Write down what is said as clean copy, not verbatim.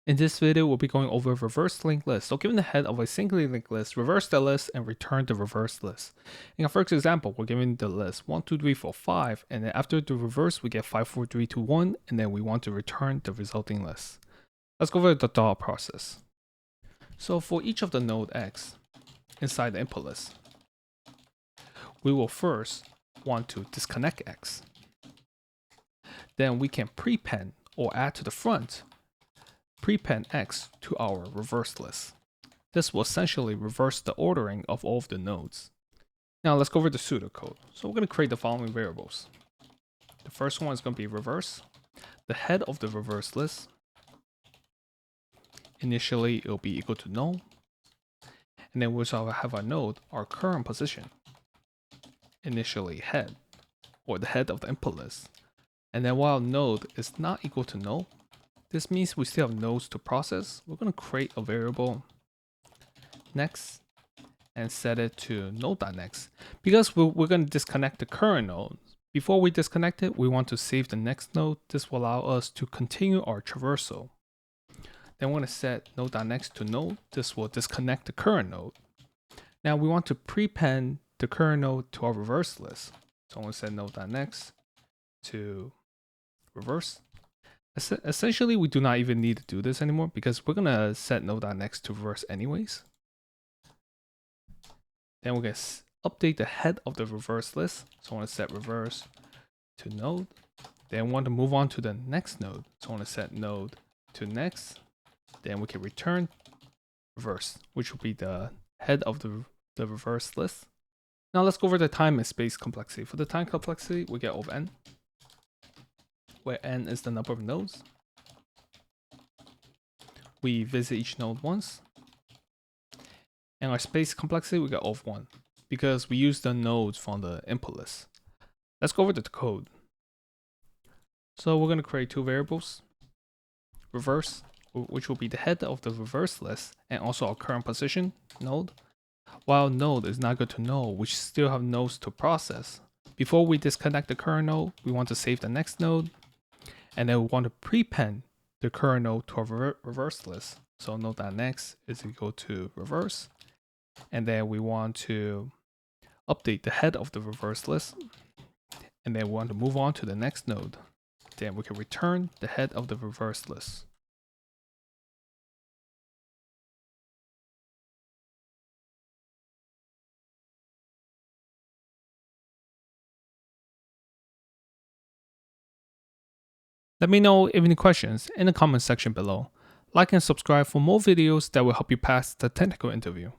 In this video, we'll be going over reverse linked list. So given the head of a singly linked list, reverse the list and return the reverse list. In our first example, we're given the list 1, 2, 3, 4, 5, and then after the reverse, we get 5, 4, 3, 2, 1, and then we want to return the resulting list. Let's go over the thought process. So for each of the node X inside the input list, we will first want to disconnect X. Then we can prepend or add to the front prepend X to our reverse list. This will essentially reverse the ordering of all of the nodes. Now let's go over the pseudocode. So we're going to create the following variables. The first one is going to be reverse, the head of the reverse list. Initially, it will be equal to null. And then we'll have our node, our current position. Initially head, or the head of the input list. And then while node is not equal to null, this means we still have nodes to process. We're going to create a variable next and set it to node.next. Because we're going to disconnect the current node. Before we disconnect it, we want to save the next node. This will allow us to continue our traversal. Then we're going to set node.next to node. This will disconnect the current node. Now we want to prepend the current node to our reverse list. So I'm going to set node.next to reverse. Essentially, we do not even need to do this anymore because we're going to set node.next to reverse anyways. Then we're going to update the head of the reverse list. So I want to set reverse to node. Then I want to move on to the next node. So I want to set node to next. Then we can return reverse, which will be the head of the reverse list. Now let's go over the time and space complexity. For the time complexity, we get over n, where n is the number of nodes. We visit each node once. And our space complexity, we get of 1 because we use the nodes from the input list. Let's go over to the code. So we're going to create two variables, reverse, which will be the head of the reverse list and also our current position node. While node is not good to null, we still have nodes to process. Before we disconnect the current node, we want to save the next node. And then we want to prepend the current node to our reverse list. So node.next is equal to reverse. And then we want to update the head of the reverse list. And then we want to move on to the next node. Then we can return the head of the reverse list. Let me know if any questions in the comment section below. Like and subscribe for more videos that will help you pass the technical interview.